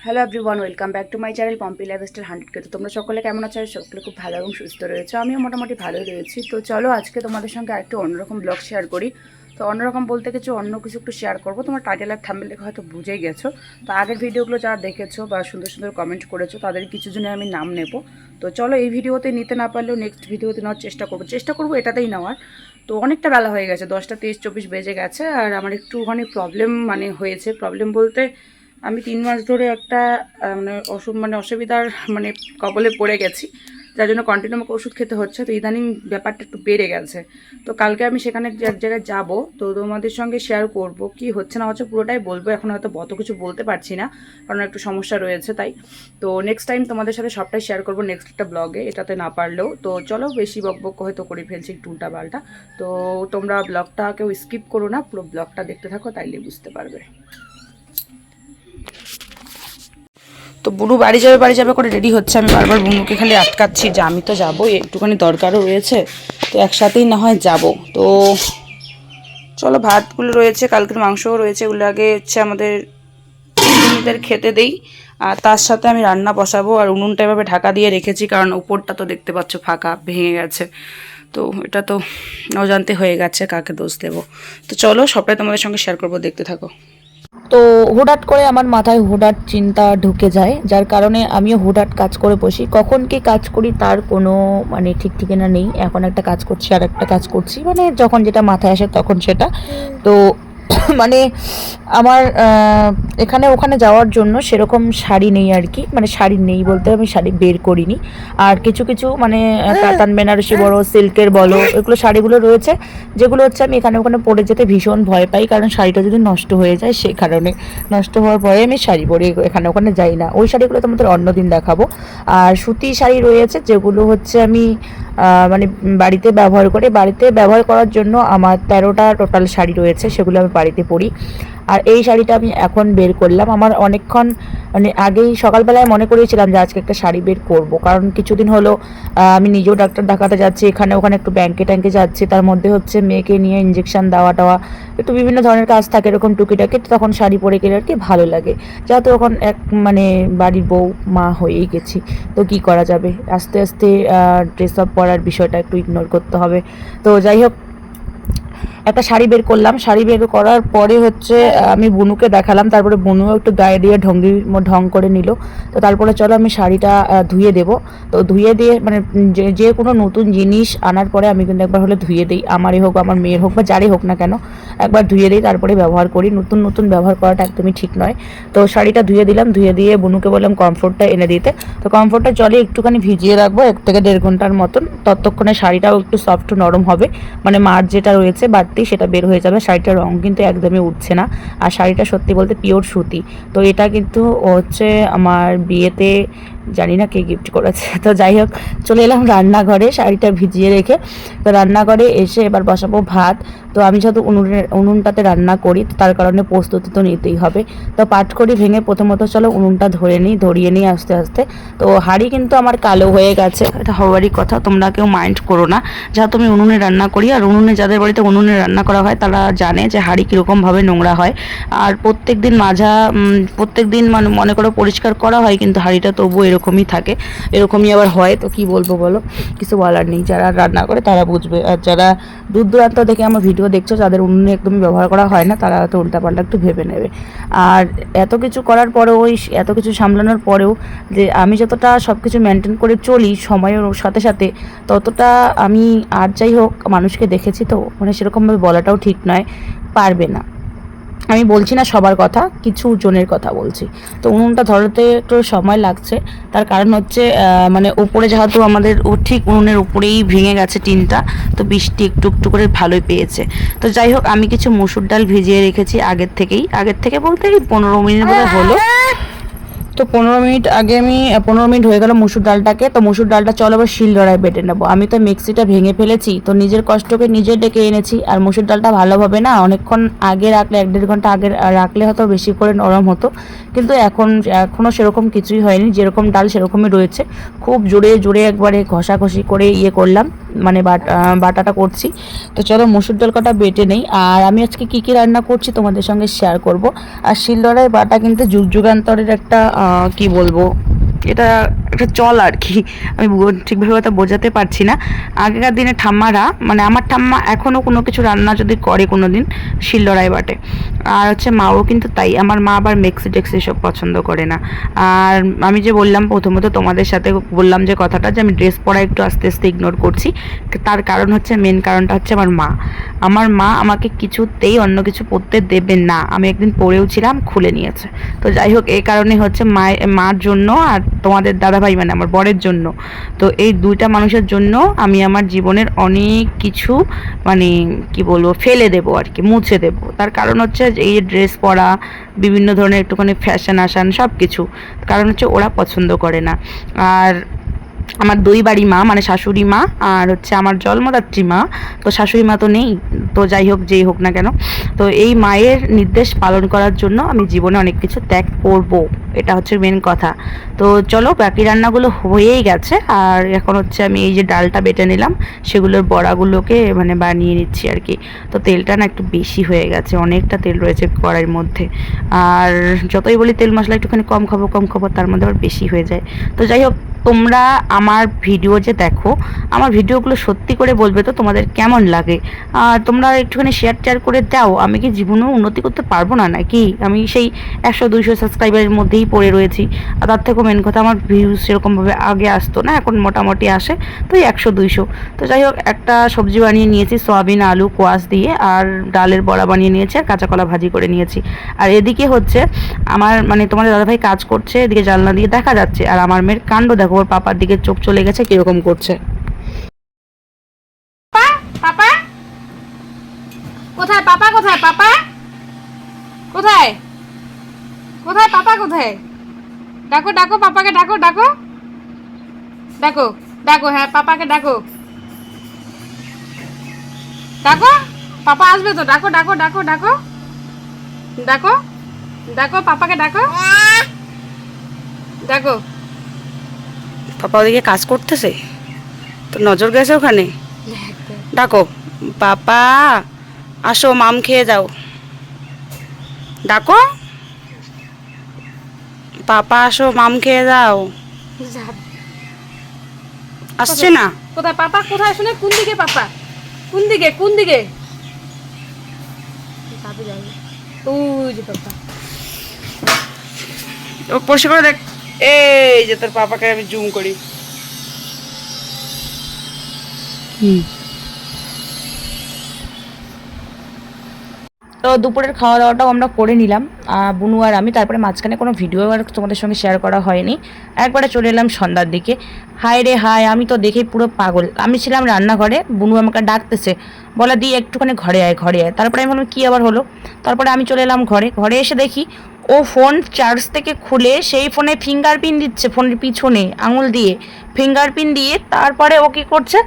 Hello everyone, welcome back to my channel Pompi lifestyle 100K। তো তোমরা সকলে কেমন আছো? সকলে খুব ভালো এবং সুস্থ রয়েছে। আমিও মোটামুটি ভালোই রয়েছি। তো চলো আজকে তোমাদের সঙ্গে একটু অন্যরকম ব্লগ শেয়ার করি। তো অন্যরকম বলতে কিছু অন্য কিছু একটু শেয়ার করবো। তোমার টাইটেল আর থাম্বনেল দেখে হয়তো বুঝেই গেছো। তো আগের ভিডিওগুলো যারা দেখেছো বা সুন্দর সুন্দর কমেন্ট করেছো তাদের কিছু জনের আমি নাম নেব। তো চলো এই ভিডিওতে নিতে না পারলেও নেক্সট ভিডিওতে নেওয়ার চেষ্টা করবো এটাতেই নেওয়ার। তো অনেকটা বেলা হয়ে গেছে, 10টা 23-24 বেজে গেছে। আর আমার একটুখানি প্রবলেম হয়েছে। প্রবলেম বলতে আমি 3 মাস ধরে একটা অসুবিধার কবলে পড়ে গেছি, যার জন্য কন্টিনিউ আমাকে ওষুধ খেতে হচ্ছে। তো ইদানিং ব্যাপারটা একটু বেড়ে গেছে। তো কালকে আমি সেখানে এক জায়গায় যাবো, তো তোমাদের সঙ্গে শেয়ার করব কি হচ্ছে না হচ্ছে, পুরোটাই বলবো। এখন হয়তো অত কিছু বলতে পারছি না, কারণ একটু সমস্যা রয়েছে তাই। তো নেক্সট টাইম তোমাদের সাথে সবটাই শেয়ার করবো নেক্সট একটা ব্লগে, এটাতে না পারলেও। তো চলো, বেশি বকবক হয়তো করে ফেলছি একটু উল্টাপাল্টা। তো তোমরা ব্লগটা কেউ স্কিপ করো না, পুরো ব্লগটা দেখতে থাকো, তাইলে বুঝতে পারবে। তো বুনু বাড়ি যাবে করে রেডি হচ্ছে। আমি বারবার বুনুকে খালি আটকাচ্ছি যে আমি তো যাবো, একটুখানি দরকারও রয়েছে, তো একসাথেই না হয় যাব। তো চলো, ভাতগুলো রয়েছে, কালকের মাংসও রয়েছে, এগুলো আগে হচ্ছে আমাদের দিদিদের খেতে দেই। আর তার সাথে আমি রান্না বসাবো। আর উনুনটা এভাবে ঢাকা দিয়ে রেখেছি, কারণ উপরটা তো দেখতে পাচ্ছ ফাঁকা, ভেঙে গেছে। তো এটা তো অজান্তে হয়ে গেছে, কাকে দোষ দেবো। তো চলো সবটাই তোমাদের সঙ্গে শেয়ার করবো, দেখতে থাকো। তো হুটহাট করে আমার মাথায় হুটহাট চিন্তা ঢুকে যায়, যার কারণে আমিও হুটহাট কাজ করে বসি। কখন কি কাজ করি তার কোনো ঠিক ঠিকানা নেই। এখন একটা কাজ করছি, আর একটা কাজ করছি, যখন যেটা মাথায় আসে তখন সেটা। তো মানে আমার এখানে ওখানে যাওয়ার জন্য সেরকম শাড়ি নেই আর কি। শাড়ি নেই বলতে আমি শাড়ি বের করিনি। আর কিছু কিছু কাতান বেনারসি বড়ো সিল্কের বলো, এগুলো শাড়িগুলো রয়েছে, যেগুলো হচ্ছে আমি এখানে ওখানে পরে যেতে ভীষণ ভয় পাই। কারণ শাড়িটা যদি নষ্ট হয়ে যায়, সেই কারণে নষ্ট হওয়ার ভয়ে আমি শাড়ি পরে এখানে ওখানে যাই না। ওই শাড়িগুলো তোমাদের অন্যদিন দেখাবো। আর সুতি শাড়ি রয়েছে, যেগুলো হচ্ছে আমি বাড়িতে ব্যবহার করার জন্য আমার 13টা টোটাল শাড়ি রয়েছে, সেগুলো আমি বাড়িতে পরি। আর এই শাড়িটা আমি এখন বের করলাম। আমার অনেকক্ষণ আগেই সকালবেলায় মনে করেছিলাম যে আজকে একটা শাড়ি বের করব, কারণ কিছুদিন হলো আমি নিজেও ডাক্তার দেখাতে যাচ্ছি, এখানে ওখানে একটু ব্যাংকে ট্যাঙ্কে যাচ্ছি, তার মধ্যে হচ্ছে মেয়েকে নিয়ে ইঞ্জেকশন দেওয়া টাওয়া, একটু বিভিন্ন ধরনের কাজ থাকে এরকম টুকিটাকি। তখন শাড়ি পরে গেলে আর কি ভালো লাগে, যেহেতু এখন এক বাড়ির বউ মা হয়েই গেছি। তো কি করা যাবে, আস্তে আস্তে ড্রেস আপ পরার বিষয়টা একটু ইগনোর করতে হবে। তো যাই হোক, একটা শাড়ি বের করলাম। শাড়ি বের করার পরে হচ্ছে আমি বুনুকে দেখালাম, তারপরে বুনুও একটু গায়ে দিয়ে ঢং করে নিল। তো তারপরে চলো আমি শাড়িটা ধুয়ে দেবো। তো ধুয়ে দিয়ে যে কোনো নতুন জিনিস আনার পরে আমি কিন্তু একবার হলে ধুয়ে দিই, আমারই হোক আমার মেয়ের হোক বা যারই হোক না কেন, একবার ধুয়ে দিই তারপরে ব্যবহার করি। নতুন নতুন ব্যবহার করাটা একদমই ঠিক নয়। তো শাড়িটা ধুয়ে দিলাম, ধুয়ে দিয়ে বুনুকে বললাম কমফোর্টটা এনে দিতে। তো কমফোর্টটা জলে একটুখানি ভিজিয়ে রাখবো 1 থেকে 1.5 ঘন্টার মতন, ততক্ষণে শাড়িটাও একটু সফট নরম হবে, মার যেটা রয়েছে বাড়তি সেটা বের হয়ে যাবে। শাড়িটার রং কিন্তু একদমই উঠছে না। আর শাড়িটা সত্যি বলতে পিওর সুতি। তো এটা কিন্তু হচ্ছে আমার বিয়েতে জানি না কে গিফট করেছে। তো যাই হোক, চলে এলাম রান্নাঘরে শাড়িটা ভিজিয়ে রেখে। তো রান্নাঘরে এসে এবার বসাবো ভাত। তো আমি যেহেতু উনুনটাতে রান্না করি, তার কারণে প্রস্তুতি তো নিতেই হবে। তো পাটখড়ি ভেঙে প্রথমত চলো উনুনটা ধরিয়ে নিই আস্তে আস্তে। তো হাঁড়ি কিন্তু আমার কালো হয়ে গেছে, এটা হওয়ারই কথা, তোমরা কেউ মাইন্ড করো না। যেহেতু আমি উনুনে রান্না করি, আর যাদের বাড়িতে উনুনে রান্না করা হয় তারা জানে যে হাঁড়ি কীরকমভাবে নোংরা হয়। আর প্রত্যেক দিন মনে করো পরিষ্কার করা হয়, কিন্তু হাঁড়িটা তবুও এরকমই থাকে, এরকমই আবার হয়। তো কি বলবো বলো, কিছু বলার নেই। যারা রান্না করে তারা বুঝবে, আর যারা দূর দূরান্ত থেকে আমার ভিডিও দেখছো, যাদের উনুনে একদমই ব্যবহার করা হয় না, তারা তো উল্টাপাল্টা একটু ভেবে নেবে। আর এত কিছু করার পরেও, এত কিছু সামলানোর পরেও, যে আমি যতটা সব কিছু মেনটেন করে চলি সময়ের সাথে সাথে, ততটা আমি, আর যাই হোক, মানুষকে দেখেছি তো সেরকমভাবে বলাটাও ঠিক নয়, পারবে না। আমি বলছি না সবার কথা, কিছু জনের কথা বলছি। তো উনুনটা ধরাতে একটু সময় লাগছে, তার কারণ হচ্ছে উপরে যেহেতু আমাদের ঠিক উনুনের উপরেই ভেঙে গেছে টিনটা, তো বৃষ্টি একটু একটু করে ভালোই পেয়েছে। তো যাই হোক, আমি কিছু মসুর ডাল ভিজিয়ে রেখেছি আগের থেকে বলতে 15 মিনিট মতো হলো। তো 15 মিনিট আগে 15 মিনিট হয়ে গেল মসুর ডালটাকে। তো মসুর ডালটা চলো আবার শিলনোড়ায় বেটে নেবো। আমি তো মিক্সিটা ভেঙে ফেলেছি, তো নিজের কষ্টকে নিজে ডেকে এনেছি। আর মসুর ডালটা ভালোভাবে অনেকক্ষণ আগে রাখলে, 1-1.5 ঘন্টা আগে রাখলে হয়তো বেশি করে নরম হতো, কিন্তু এখনও সেরকম কিছুই হয়নি, যেরকম ডাল সেরকমই রয়েছে। খুব জোরে জোরে একবারে ঘষাঘষি করে করলাম, মানে বাটাটা করছি। তো চলো মসুর ডাল কটা বেটে নেই। আর আমি আজকে কী কী রান্না করছি তোমাদের সঙ্গে শেয়ার করব। আর শিলনোড়ায় বাটা কিন্তু যুগ যুগান্তরের একটা কি বলবো, এটা একটা চল আর কি। আমি ঠিকভাবে কথা বোঝাতে পারছি না। আগেকার দিনে ঠাম্মারা, মানে আমার ঠাম্মা এখনও কোনো কিছু রান্না যদি করে কোনো দিন শিলনোড়ায় বাটে। আর হচ্ছে মাও কিন্তু তাই। আমার মা আবার মিক্সি টেক্সি সব পছন্দ করে না। আর আমি যে বললাম প্রথমত তোমাদের সাথে বললাম যে কথাটা, যে আমি ড্রেস পরা একটু আস্তে আস্তে ইগনোর করছি, তার কারণ হচ্ছে, মেন কারণটা হচ্ছে আমার মা আমাকে কিছুতেই অন্য কিছু পরতে দেবে না। আমি একদিন পরেও ছিলাম, খুলে নিয়েছে। তো যাই হোক, এই কারণে হচ্ছে মার জন্য আর তোমাদের দাদাভাই মানে আমার বরের জন্য, তো এই দুইটা মানুষের জন্য আমি আমার জীবনের অনেক কিছু মানে কি বলবো ফেলে দেবো আর কি, মুছে দেবো। তার কারণ হচ্ছে এই ড্রেস পরা, বিভিন্ন ধরনের একটুখানি ফ্যাশন আসান সব কিছু, কারণ হচ্ছে ওরা পছন্দ করে না। আর আমার দুই বাড়ি মা, মানে শাশুড়ি মা আর হচ্ছে আমার জন্মদাত্রী মা, তো শাশুড়ি মা তো নেই। তো যাই হোক, যেই হোক না কেন, তো এই মায়ের নির্দেশ পালন করার জন্য আমি জীবনে অনেক কিছু ত্যাগ করব, এটা হচ্ছে মেন কথা। তো চলো, বাকি রান্নাগুলো হয়েই গেছে। আর এখন হচ্ছে আমি এই যে ডালটা বেটে নিলাম, সেগুলোর বড়াগুলোকে মানে বানিয়ে নিচ্ছি আর কি। তো তেলটা না একটু বেশি হয়ে গেছে, অনেকটা তেল রয়েছে কড়াইয়ের মধ্যে। আর যতই বলি তেল মশলা একটুখানি কম খাবো, তার মধ্যে আবার বেশি হয়ে যায়। তো যাই হোক, তোমরা আমার ভিডিও যে দেখো, আমার ভিডিওগুলো সত্যি করে বলবে তো তোমাদের কেমন লাগে। আর তোমরা একটুখানি শেয়ার করে দাও। আমি কি জীবনেও উন্নতি করতে পারবো না নাকি? আমি সেই 100-200 সাবস্ক্রাইবারের মধ্যেই পড়ে রয়েছি। আর তার থেকেও মেন কথা, আমার ভিউজ সেরকমভাবে আগে আসতো না, এখন মোটামুটি আসে, তো 100-200। তো যাই হোক, একটা সবজি বানিয়ে নিয়েছি সয়াবিন আলু কোয়াশ দিয়ে, আর ডালের বড়া বানিয়ে নিয়েছি, আর কাঁচা কলা ভাজি করে নিয়েছি। আর এদিকে হচ্ছে আমার মানে তোমাদের দাদাভাই কাজ করছে, এদিকে জানলা দিয়ে দেখা যাচ্ছে। আর আমার মেয়ের কাণ্ড দেখো, ওর পাপার দিকে চোখ চলে গেছে, কিরকম করছে। পাপা কোথায়? পাপা কোথায়? পাপা কোথায়? কোথায় পাপা কোথায়? ডাকো ডাকো, পাপাকে ডাকো, ডাকো ডাকো ডাকো, হ্যাঁ পাপাকে ডাকো, ডাকো, পাপা আসবে তো, ডাকো ডাকো ডাকো ডাকো ডাকো ডাকো, পাপাকে ডাকো, ডাকো। পাপা ওদিকে কাজ করতেছে, তো নজর গেছে ওখানে। ডাকো, পাপা আসো, মাম খেয়ে যাও, ডাকো, পাপা আসো, মাম খেয়ে যাও। আসছে না। কোথায় পাপা? কোথায় শুনে? কোন দিকে পাপা? কোন দিকে? কোন দিকে যাবে? যাবে ওই যে পাপা, ও পরিষ্কার করে দেখ। এই যে তোর পাপাকে আমি জুম করি। তো দুপুরের খাওয়া দাওয়াটাও আমরা করে নিলাম, বুনু আর আমি। তারপরে মাঝখানে কোনো ভিডিও আর তোমাদের সঙ্গে শেয়ার করা হয়নি, একবারে চলে এলাম সন্ধ্যার দিকে। হায় রে হায়, আমি তো দেখেই পুরো পাগল। আমি ছিলাম রান্নাঘরে, বুনু আমাকে ডাকতেছে, বলা দিয়ে একটুখানি ঘরে আয়, ঘরে আয়। তারপরে আমি বললাম কী আবার হলো? তারপরে আমি চলে এলাম ঘরে। ঘরে এসে দেখি ও ফোন চার্জ থেকে খুলে সেই ফোনে ফিঙ্গারপ্রিন্ট দিচ্ছে, ফোনের পিছনে আঙুল দিয়ে ফিঙ্গারপ্রিন্ট দিয়ে। তারপরে ও কী করছে,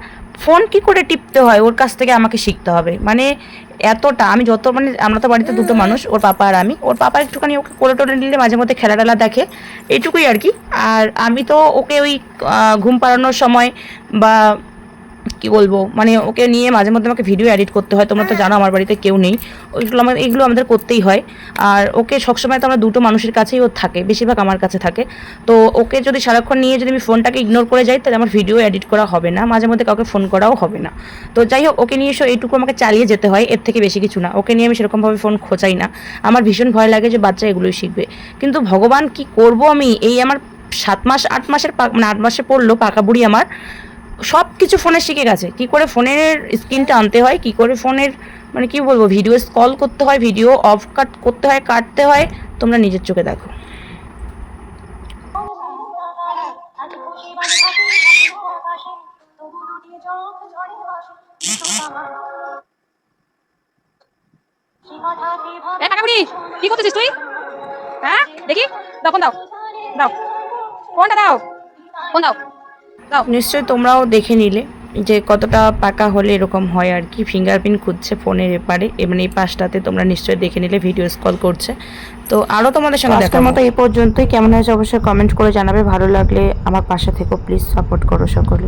ফোন কি করে টিপতে হয় ওর কাছ থেকে আমাকে শিখতে হবে। মানে এতটা আমি যত মানে, আমরা তো বাড়িতে দুটো মানুষ, ওর পাপা আর আমি। ওর পাপা একটুখানি ওকে কোলে টোলে নিলে মাঝে মধ্যে খেলা টেলা দেখে, এইটুকুই আর কি। আর আমি তো ওকে ওই ঘুম পাড়ানোর সময় বা কি বলবো, মানে ওকে নিয়ে মাঝে মধ্যে আমাকে ভিডিও এডিট করতে হয়। তোমরা তো জানো আমার বাড়িতে কেউ নেই, এগুলো আমাদের করতেই হয়। আর ওকে সবসময় তো আমরা দুটো মানুষের কাছেই ও থাকে, বেশিরভাগ আমার কাছে থাকে। তো ওকে যদি সারাক্ষণ নিয়ে যদি আমি ফোনটাকে ইগনোর করে যাই, তাহলে আমার ভিডিও এডিট করা হবে না, মাঝে মধ্যে কাউকে ফোন করাও হবে না। তো যাই হোক, ওকে নিয়ে এসে এইটুকু আমাকে চালিয়ে যেতে হয়, এর থেকে বেশি কিছু না। ওকে নিয়ে আমি সেরকমভাবে ফোন খোঁচাই না, আমার ভীষণ ভয় লাগে যে বাচ্চা এগুলোই শিখবে। কিন্তু ভগবান কি করব আমি, এই আমার 7 মাস 8 মাসের মানে 8 মাসে পড়লো পাকা বুড়ি আমার সব কিছু ফোনে শিখে গেছে। কি করে ফোনের স্ক্রিনটা আনতে হয়, কি করে ফোনের মানে কি বলবো ভিডিও কল করতে হয়, ভিডিও অফ করতে হয়, কাটতে হয়, তোমরা নিজের চোখে দেখো। কি করতেছিস তুই? হ্যাঁ দেখি, দাও ফোন, দাও দাও ফোনটা, দাও ফোন, দাও দাও। নিশ্চয়ই তোমরাও দেখে নিলে যে কতটা পাকা হলে এরকম হয় আর কি। ফিঙ্গারপ্রিন্ট খুঁজছে ফোনের এপারে, মানে এই পাশটাতে, তোমরা নিশ্চয়ই দেখে নিলে ভিডিও কল করছে। তো আরও তোমাদের সঙ্গে দেখার মতো এই পর্যন্তই। কেমন হয়েছে অবশ্যই কমেন্ট করে জানাবে। ভালো লাগলে আমার পাশে থেকো, প্লিজ সাপোর্ট করো সকলে।